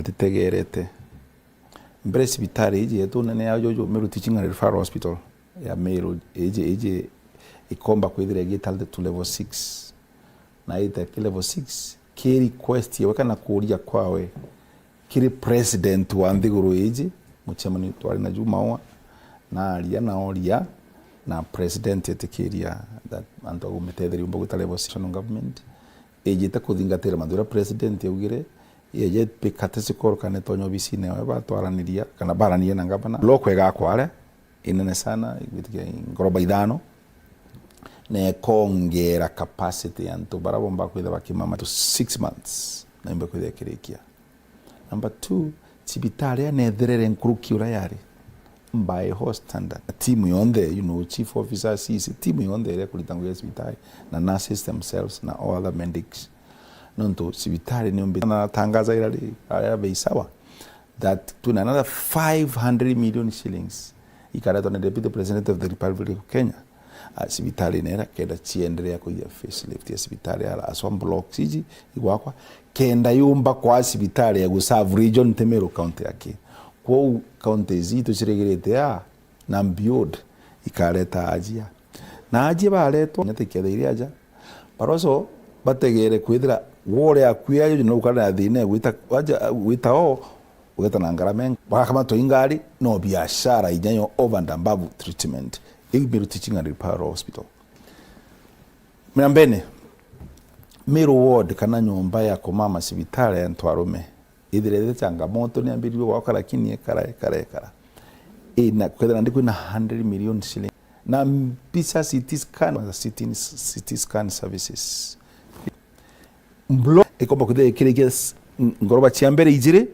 atitegerete mbere sibitari ije yetu nene ya jojo Meru Teaching and Referral Hospital ya Meru ije ikomba kwithire gitalde to level 6 na ite level 6 ki request yewekana kuria kwawe kiri president wa Nthiguru ije muchamani twari na Jumawa na aria na oria na president etekiria that anto gumetetheri umbo guta level 6 government ije takuthingatira mandura president yugire ye pikate sikoro kane tonyo bisine wa twaraniria kana barania na ngabana loko egakware inene sana igwitike ngoroba idano ne kongera capacity anto barabomba kwitha bakimama to 6 months na imbe kwitha kirikia. Number 2 sibitari ne therere nkuruki urayari by host standard team yonde chief officer sees team yonde ile kulitangulia sibitari na nurses themselves na all other medics nonto sibitari ni na tangaza ile ya beisawa that to another 500 million shillings ikarata na deputy president of the Republic of Kenya sibitari nera kenda chiendelea kuya facelift ya sibitari ala aswan block siji igwakwa kenda yumba kwa sibitari ya guserve region Meru County yake kwa county zito chiregerete ya na build ikareta ajia na ajia baleto nyatekia ile aja paroso bategere kwithira wore akuya yo no ukana thine gwita o ugeta na ngaramenga bakama to ingari no biashara inyanyo over and above treatment Meru Teaching and Referral Hospital Mbene Meru ward kana nyomba ya komama sibitari ya Ntwarume idire changamoto ni ambiriwe wako lakini ekara na kwenda ndiko na 100 million shilling na pisa CT scan services mblo ekomba kude kirege ngoroba chiambere ijire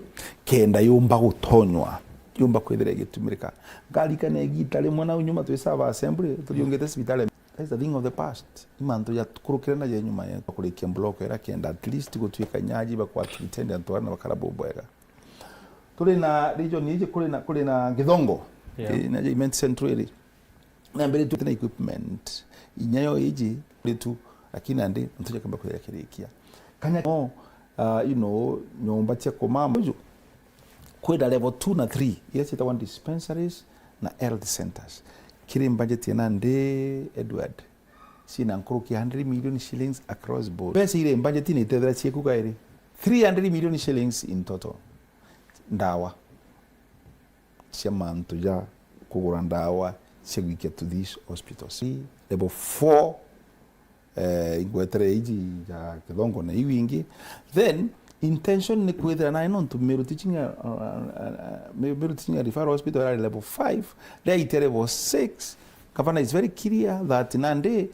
kenda yumba gutonywa yumba kwedere gitumirika galika ne gitale mwana unyuma twesaba assembly tuliyongete sibitale. That's the thing of the past. Imanto ya kurukira na je nyuma ya kulikia block era kenda at least gutwika nyaji bakwa twitende antwana bakarabobwega tuli na region yije kule na Githongo na je immense century na mbele tu na equipment inyayo yije letu lakini ande mtuja kamba kwa kirikia kanya nyomba tia komama kwenda level 2 na 3 yes ita one dispensaries na health centers kiri budget yana nde Edward sina nkuruki 100 million shillings across board pesa ile budget ni tedra chieku kairi 300 million shillings in total ndawa chamanto ya kugura ndawa segwike to these hospitals level 4 ingwetere iji ya Kidongo na iwingi then intention ni kwethera na ino to Meru Teaching and Referral Hospital at level 5 there it level 6 Governor is very clear that nande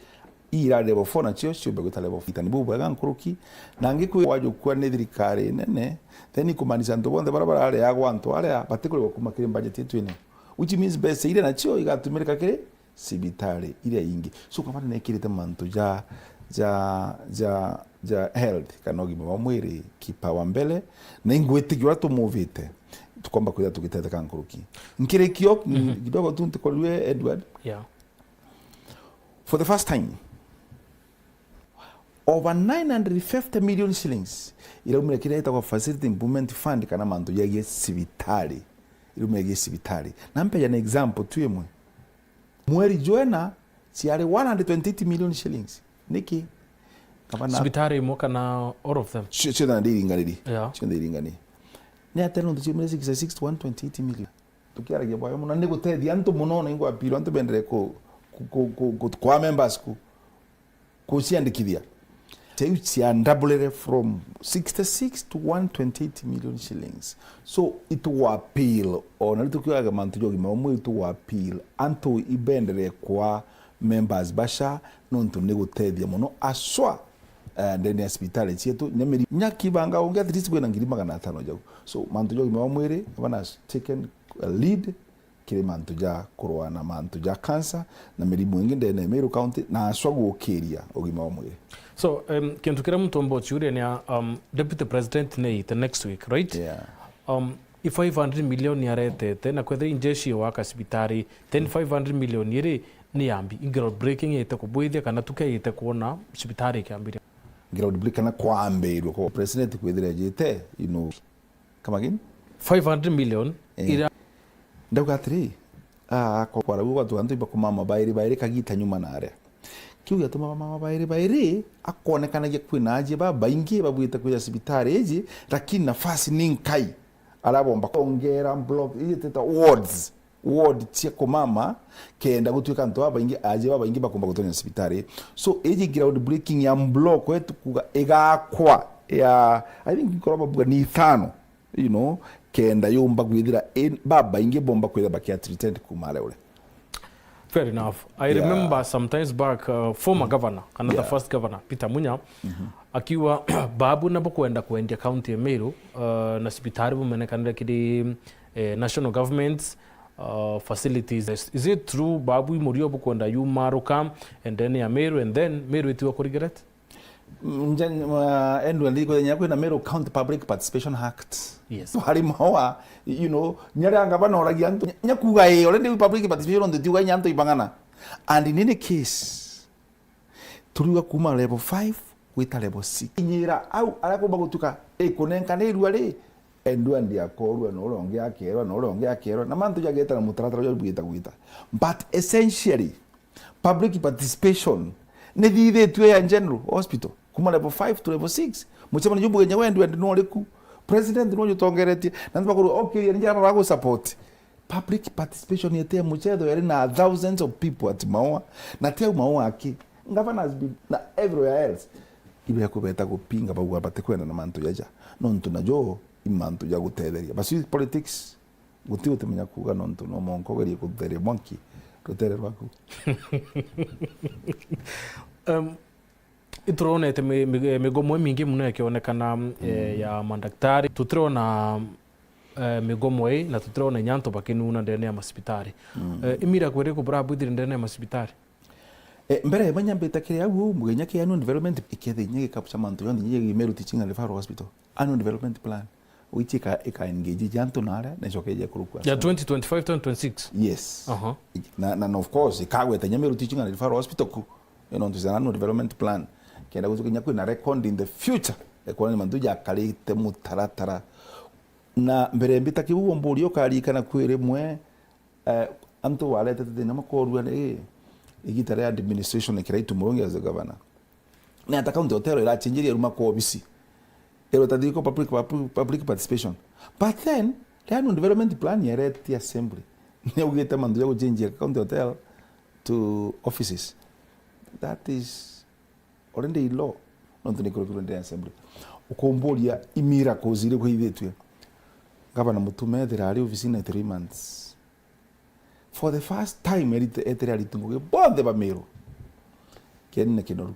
ira level 4 na chio begota level 5 tani bubu ya nkuruki nangi kwe waju kwa nethirikari nene then ikumanisa ntobonde barabara ale yagwanto ale batekole kumakire budget yetu ine which means best ile na chio igatumirika kire sibitari ile ingi so kama nekirite manto ja health kanogi mwa mwiri kipawa mbele na ingwetigwa to movite tukomba kuya tukiteta kankuruki nkire kio kidogo tu ntikolwe Edward for the first time over 950 million shillings ile umekira ita kwa facility improvement fund kana manto ya sibitari ile umege sibitari nampe ya example tu yemwe mweri joena siare 128 million shillings niki sibitari moka na all of them sio na ndiri ngani sio ndiri ngani ne ateno ndo mwezi 66 to 128 million tukiara ge boyo muna nego tedi anto muno ngo apiro anto bendere ko kwa members ko siandikithia teuchi double from 66 to 128 million shillings so it will appeal on tukiaga mantu jogi mamwe it will appeal anto ibendere kwa members basha nonto nego tedi muno aswa ndeni ya hospitali chetu nyamiri nyakibanga onge at least kwena ngiri 500 jago so mantu jogi mamwere bana taken a lead kile mantu ja kurwa na mantu ja cancer na mirimu ingine na Meru County na aswago okeria ogima mamwere so kintu kira mtombo chure ni deputy president nei the next week right if 500 million yarete tena kwethe injeshi waka hospitali then 500 million yere ni ambi ground breaking yete kubwithia kana tuke yete kuona hospitali kiambira ground breaking kana kwambe ro president kwethira jete Come again? 500 million ira ndauga atiri kwa rabu watu antu iba kumama bairi kagita nyuma nare kiu yatuma mama bairi akonekanagia kwina aje baingi babwita kuja sibitari eji lakini nafasi ninkai arabomba kongera block iteta ward tia kumama kenda gutwika nto baingi aje baingi bakomba gutonya sibitari so eji ground breaking ya block wetu kuga egakwa ya I think ikoroba buga ni 5 you know kenda yumba gwithira baba inge bomba kwitha bakia treated kumale ule. Fair enough. I remember sometimes back former governor, the first governor, Peter Munya, akiwa babu na kwenda kuendia county ya Meru na sibitari bumenekanira kidi national governments facilities. Is it true babu murio kwenda yu Maruka and then ya Meru and then Meru itiwa kurigerete? Endu ndiko nyako na Meru County Public Participation Act. Yes. So hari mawa you know nyaranga banoragia nyakuga already public participation on the diwa nyanto ibangana. And in any case turiwa kuma level 5 kwita level 6. Nyira au arakomba gutuka kunenka ne ruare endu andi akorwa no ronge akero na mantu jageta na mutaratara yo bwita. But essentially public participation ne dide tuwe ya general hospital kuma level 5 to level 6 muchema njumbu kenya wendu and no leku president no yutongereti nanza bakuru okay njara bago support public participation yete muchedo yari na thousands of people at mawa na tia mawa aki governors na everywhere else ibe yakubeta kupinga bagwa batekwenda na mantu yaja nontu najo imantu ya gutetheria basi politics gutiwe tumenya kuga nontu no monko gari kutheria monkey rutere rwaku. Iturone migomo mingi muno yakionekana ya mandaktari tutirona migomo na tutirona nyanto bakinuna ndene ya masipitari imira kwere kubra budiri ndene ya masipitari mbere banyambeta kire yawo mugenya ke annual development ikethe nyege kapcha manto yondi nyege Meru Teaching and Referral Hospital annual development plan wichika eka engage janto nara na shokeje kurukwa ya 2025 2026 yes na of course ikagweta Meru Teaching and Referral Hospital ku annual development plan kenda gutukinya kwina record in the future ekwana mantu ya kalite mutaratara na mbere mbita kibuo mburi okarikana kwire mwe antu walete tena makorwa igitare administration ekiraitu muronge as a governor na ata county hotel ira chinjiri ruma ko obisi ero tadiko public participation but then the annual development plan yere ti assembly ne ugeta mandu ya kuchinjira county hotel to offices that is already law not the curriculum de assembly ukomboria imira kozire ko ithetwe Governor Mutuma M'Ethingia ari officina 3 months for the first time etere alitunguge bonde ba Meru kenne kinoru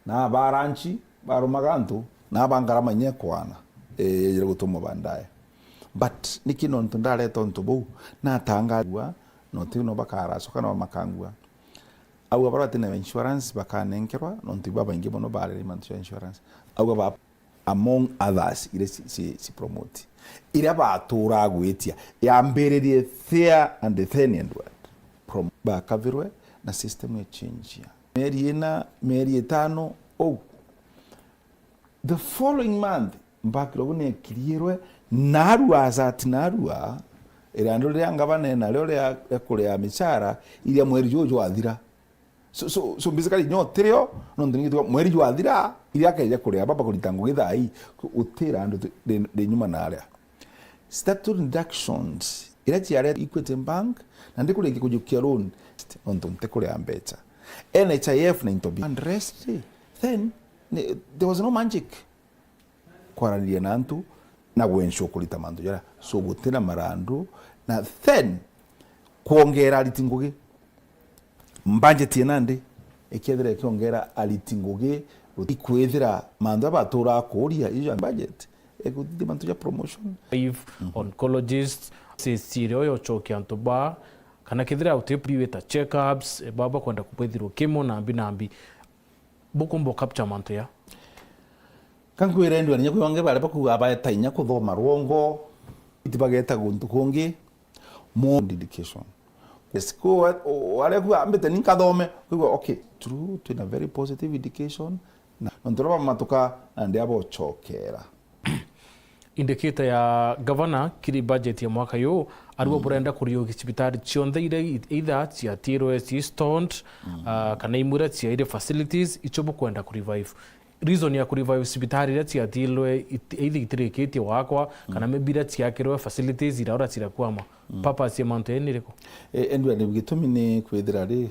na baranchi barumagantu na bangarama nyekwana yire gutuma bandaye but nikino ntundare tonto bu na tangwa no tino bakara soka no makangwa au abarate na insurance bakanenkerwa no ntiba bangi bono bare mantu insurance au ba among others ile si promote ile batura gwetia ya mbererie fair and then and what from ba kavirwe na system ya change ya meri etano the following month mbakiro ne kirierwe narua narua irando ria ngabane na leo ya kurea michara ile mweri jojo athira so basically nyoterio no ndingi mweri jo athira ile akaje kurea baba kulitangu githai utira ando de nyuma na aria statutory reductions ile tiare Equity Bank na ndikule kujukia loan on tonte kurea mbecha NHIF na into and rest then there was no magic kwaralia nantu na gwensho kulita mandu yara so gutira marandu na then kuongera alitinguge budget yenande ekethera kiongera alitinguge ikwethira mandu abatura kuria iyo budget ekuti mantu ya promotion oncologists sisirio yo chokianto ba kana kethira utipriweta checkups baba kwenda kupethirwo kimo nambi bukumbo capture mantu ya kankwire ndu anya kuyonge bare baku abata inya kuthoma rwongo itibageta guntu kungi more dedication esiko wale ku ambete ninkathome kugo okay true to a very positive education na ndoroba matuka ande abo chokera indicator ya governor kiri budget ya mwaka yo arua burenda kuriyo cibitari cionthe ire either ciatirwe ci stoned kana imura ciaire facilities ichobo kwenda ku revive. Reason ya ku revive cibitari ire ciatilwe either itirikitie wakwa kana maybe ire ciakirwe facilities iraura cirakwama purpose ya mount eniriko endwa ni gitumi ni kwithira ri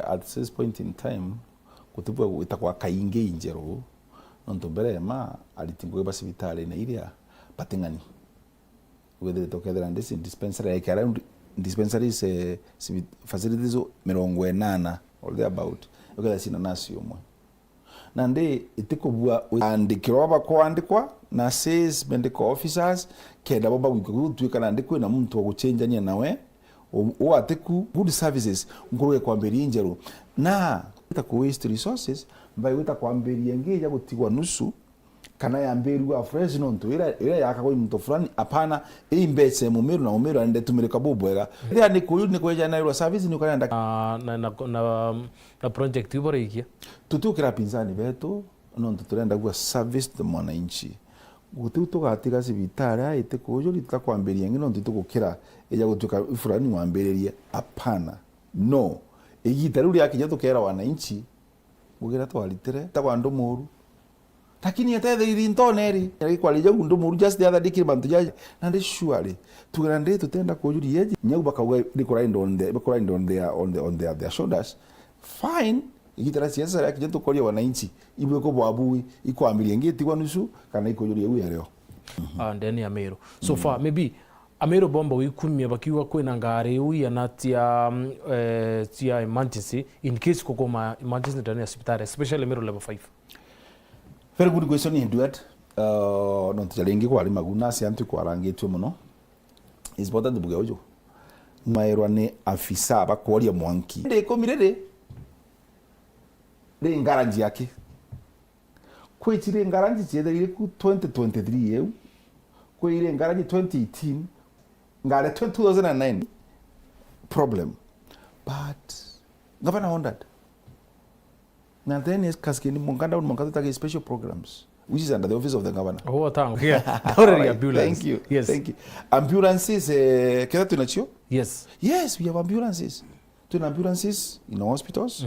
at this point in time kutubwa itakwa kainge injero nonto mbere ma alitingwe basibitari na iria patingani whether it together and this dispensary like around dispensaries facilities 80 or thereabout ukala sina nasi omwe na ndi itikubwa andikirwa bakwandikwa na says medical officers kenda baba gwikutwika na ndikwe na muntu oguchenjania nawe o atiku good services nguruye kwambiri injero na itaku waste resources mbai kwambiri ngeja gutigwa nusu kana yambirwa fresh nonto ira yakagwa muntu fulani apana imbetse mu Meru na mu Meru ande tumireka bubwega ira ni kuyu ni kweja na service ni kana na project ibore ikia tutukira pinzani betu nonto turenda gwa service the mwananchi gutu tugatika cibitari aite kuyo litakwambiria ngino nonto tukukira eja gutuka fulani wambiriria apana no igitaru ria kinya tukera wananchi mugira twalitire takwandu muru lakini yatethiri ntoneri yakwalija gundu muru just the other day bantu jaje nande surely tugrande tutenda kujuri yeje nyagu bakauga likora on their shoulders fine igitara siasa yake jento kolia wananchi ibwe ko bwabui ikwambiria ngeti kwa nusu kana ikojuri yewe leo and then ya Meru so far maybe Amero bomba wikumia bakiwa kwena ngari uya natia tia emergency in case kokoma emergency ndani ya hospitali especially Meru level 5. Very good question Edward. No tjalengi kwa maguna si antu kwa rangetu muno. Is important buga ojo. Maerwa ne afisa bakoria mwanki. Nde komirede. De ngaranji yake. Kwechire ngaranji chede ile ku 2023 yeu. Kwa ile ngaranji 2018 ngare 2009 problem. But Governor Honda na then is kaskini munganda take special programs which is under the office of the governor. Oh, thank you. Already ambulance. Thank you. Yes. Thank you. Ambulances keda tunachio? Yes. Yes, we have ambulances. Tuna ambulances in hospitals.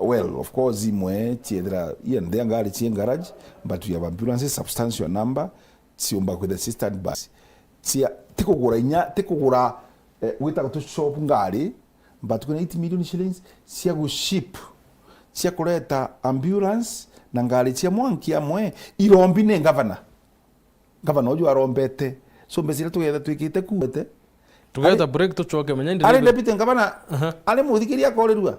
Well, of course, imwe tiedra yen de ngari tie garage, but we have ambulances substantial number. Siomba with assistant bus. Tia tikogura wita to shop ngari, but kuna 80 million shillings sia go ship. Sia kuleta ambulance na ngari tia mwanki amwe irombi ne governor ojo arombete so mbesira tugenda twikite kuete tugenda break to choke manyandi ale deputy governor ale muthikiria korerua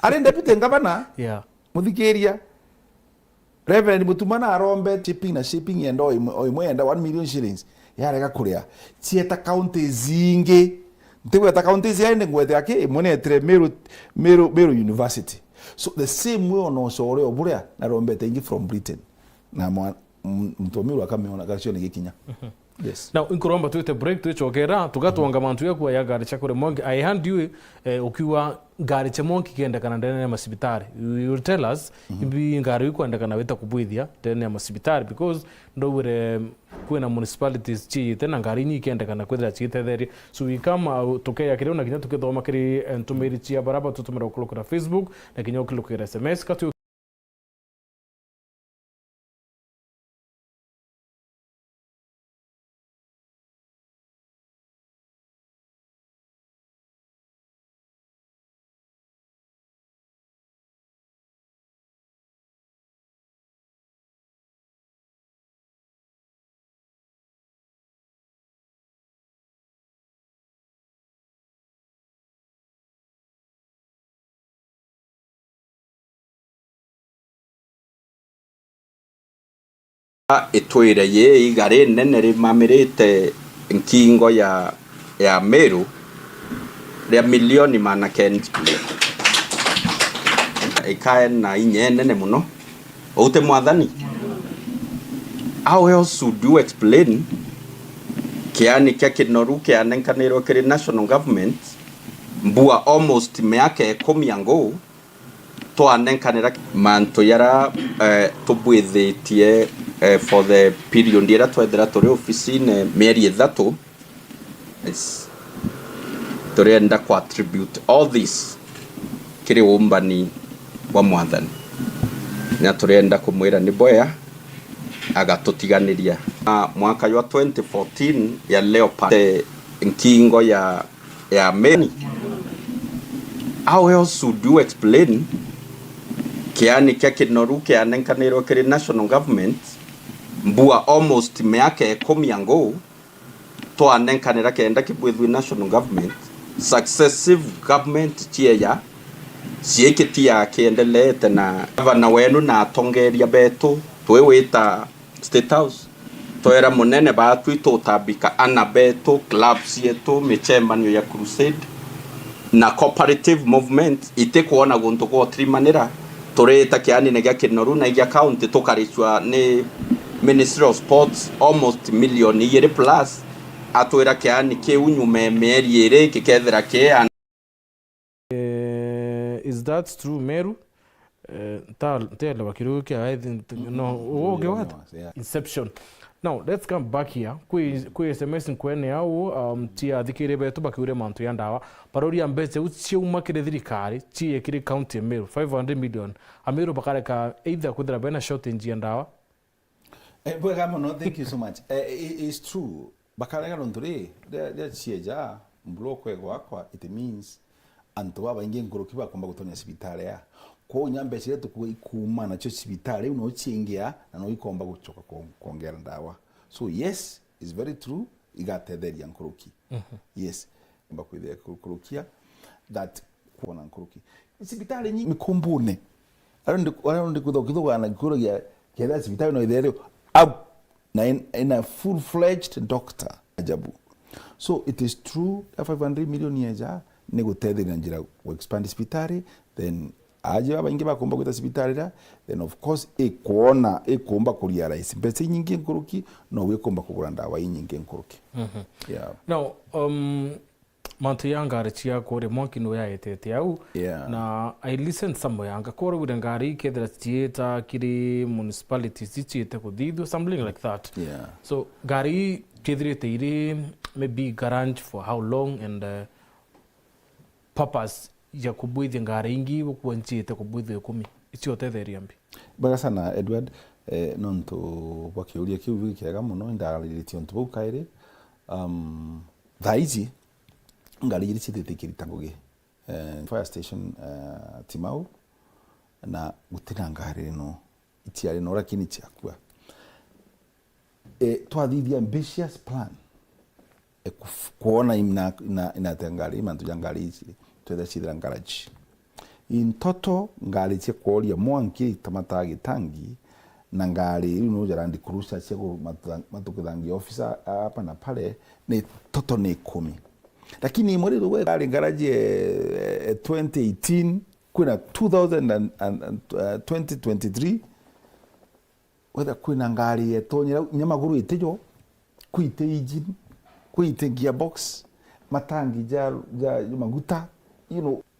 ale deputy governor yeah muthikiria Reverend Mutuma na arombe shipping endo imwe enda 1 million shillings yarega kuria tieta county zingi ntigweta county ziende ngwete yake imwe etre Meru University. So the same way ono sore oburia na rombete ingi from Britain na mtomiru akameona gasho ni gikinya. Yes. Now inkuromba tuite break tuchokera tugatwanga mantu yaku ya gari chakure mongi I hand you ukiwa gari cha mongi kienda kana ndene ya masibitari you will tell us ibi ngari yuko enda kana weta kubwithia ndene ya masibitari because ndo were kwena municipalities chi tena ngari ni kienda kana kwethira chitetheri so we come tokea kire na kinya tukithoma kiri ntumiri chia baraba tutumira ukulukira Facebook na kinya ukulukira SMS katu itwire ye igare nene rimamirite nkingo ya Meru ria milioni mana kent ikae na inye nene muno oute mwathani how else should you explain kiani kia kinoru kia nenkaniro kiri national government mbua almost meake 10 ago to anenkanira manto yara tubwithitie for the period ira twethera turi office-ini mieri 3 turenda ku attribute all this kiri umbani wa mwathani na turenda kumwira ni boya agatutiganiria mwaka wa 2014 ya Leopard nkingo ya Meru. How else would you explain kiani kia kinoru kia nenkanero kiri national government mbua almost miaka 10 ago to anenkanera kenda kibwithwi national government successive government chia sieketia kiendelete na gavana wenu na atongeria betu twewita State House toera munene batu itotabika ana betu clubs yetu michemanyo ya crusade na cooperative movement ite kuona guntu ko trimanera toreta kiani nega kinoru na ya county tokarishwa ni Ministry of Sports almost million year plus atwera kiani ke unyume meri ere kikethera ke is that true Meru? Tell wakiru ke I think no okay what inception. Now let's come back here ku SMS kwene au tia thikire betu bakure mantu ya ndawa parori ambeze uciuma kire thirikari cie kire county Meru 500 million Ameru bakareka either kudra bena shortage ya ndawa. No, thank you so much. It's true. Bakareka rontore they cieja mbloko gwakwa it means antoba bainge ngorokiba komba gutonya sibitale ya ko nyambesire tukuma na cyo sibitale uno cingia na no ikomba gucoka kongera ndawa. So yes, it's very true. Igatetheria nkoroki. Yes, mba kwithia kurokia that kuona nkoroki. Sibitale nyingi mikumbune. Arondi kudokitho na kurokia keda sibitale no idere up na in a full-fledged doctor ajabu. So it is true 500 million yeja ni gutetheria njira ku expand sibitale then aje baingi bakomba kwita sibitale da then of course ekomba kuria rais pesa nyingi nkoroki no wekomba kugura ndawa nyingi nkoroki. Yeah. Now mantu yanga Ciaca kore monki no ya etete au na I listen somewhere yanga kore with ngari kedra theater kiri municipalities tiete kudido something like that. Yeah. So gari kedre teire maybe garage for how long and purpose ya kubwithia ngari ingi kuanchiete kubwithia 10 icio tetheria mbi baga sana Edward nonto wakiuria kiu kiaga muno ndaraliritio ntubu kaire thaizi ngari iri cithithikiri tangugi fire station Timau na gutina ngari no itiari no rakini ciakua twathithia ambitious plan kuona ina tengari mantu ngari ici twetha cithira garage in toto ngari cia kuoria mwanki tamatagi tangi na ngari no jarandi cruiser cia matukithangi officer hapa na pale ni toto ni 10 lakini mweri rwe ngari garage 2018 kuna 2023 whether kuna ngari etonyera nyamaguru itejo kuite engine kuite gearbox matangi ja maguta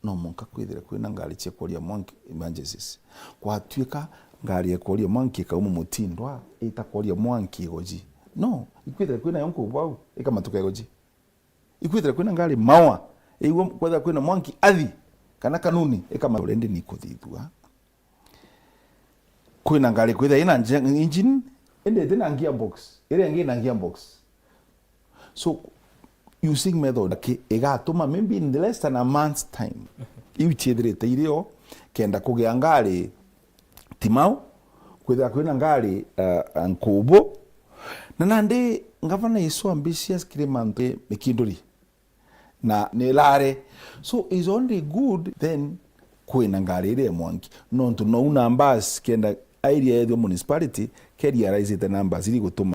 no monka kwithira kwina ngari cia kuria mwanki emergencies kwa tuika ngari ya kuria mwanki kauma mutindwa ita kuria mwanki goji no ikwithira kwina yonko bwau ikamatuka goji ikwithira kwina ngari mawa iwo kwithira kwina mwanki athi kana kanuni ikamarendi ni kuthithua kwina ngari kwithira ina engine ende tena gearbox ile ngine na gearbox so using method igatuma maybe in less than a month's time iuchithirite irio kenda kugia ngari Timau kwithira kwina ngari Nkubo na nandi ngavana iso ambitious kirimante mikinduri na nelare so is only good then kwina ngari ile mwanki no numbers kenda area ya municipality keria rise the numbers ili gutuma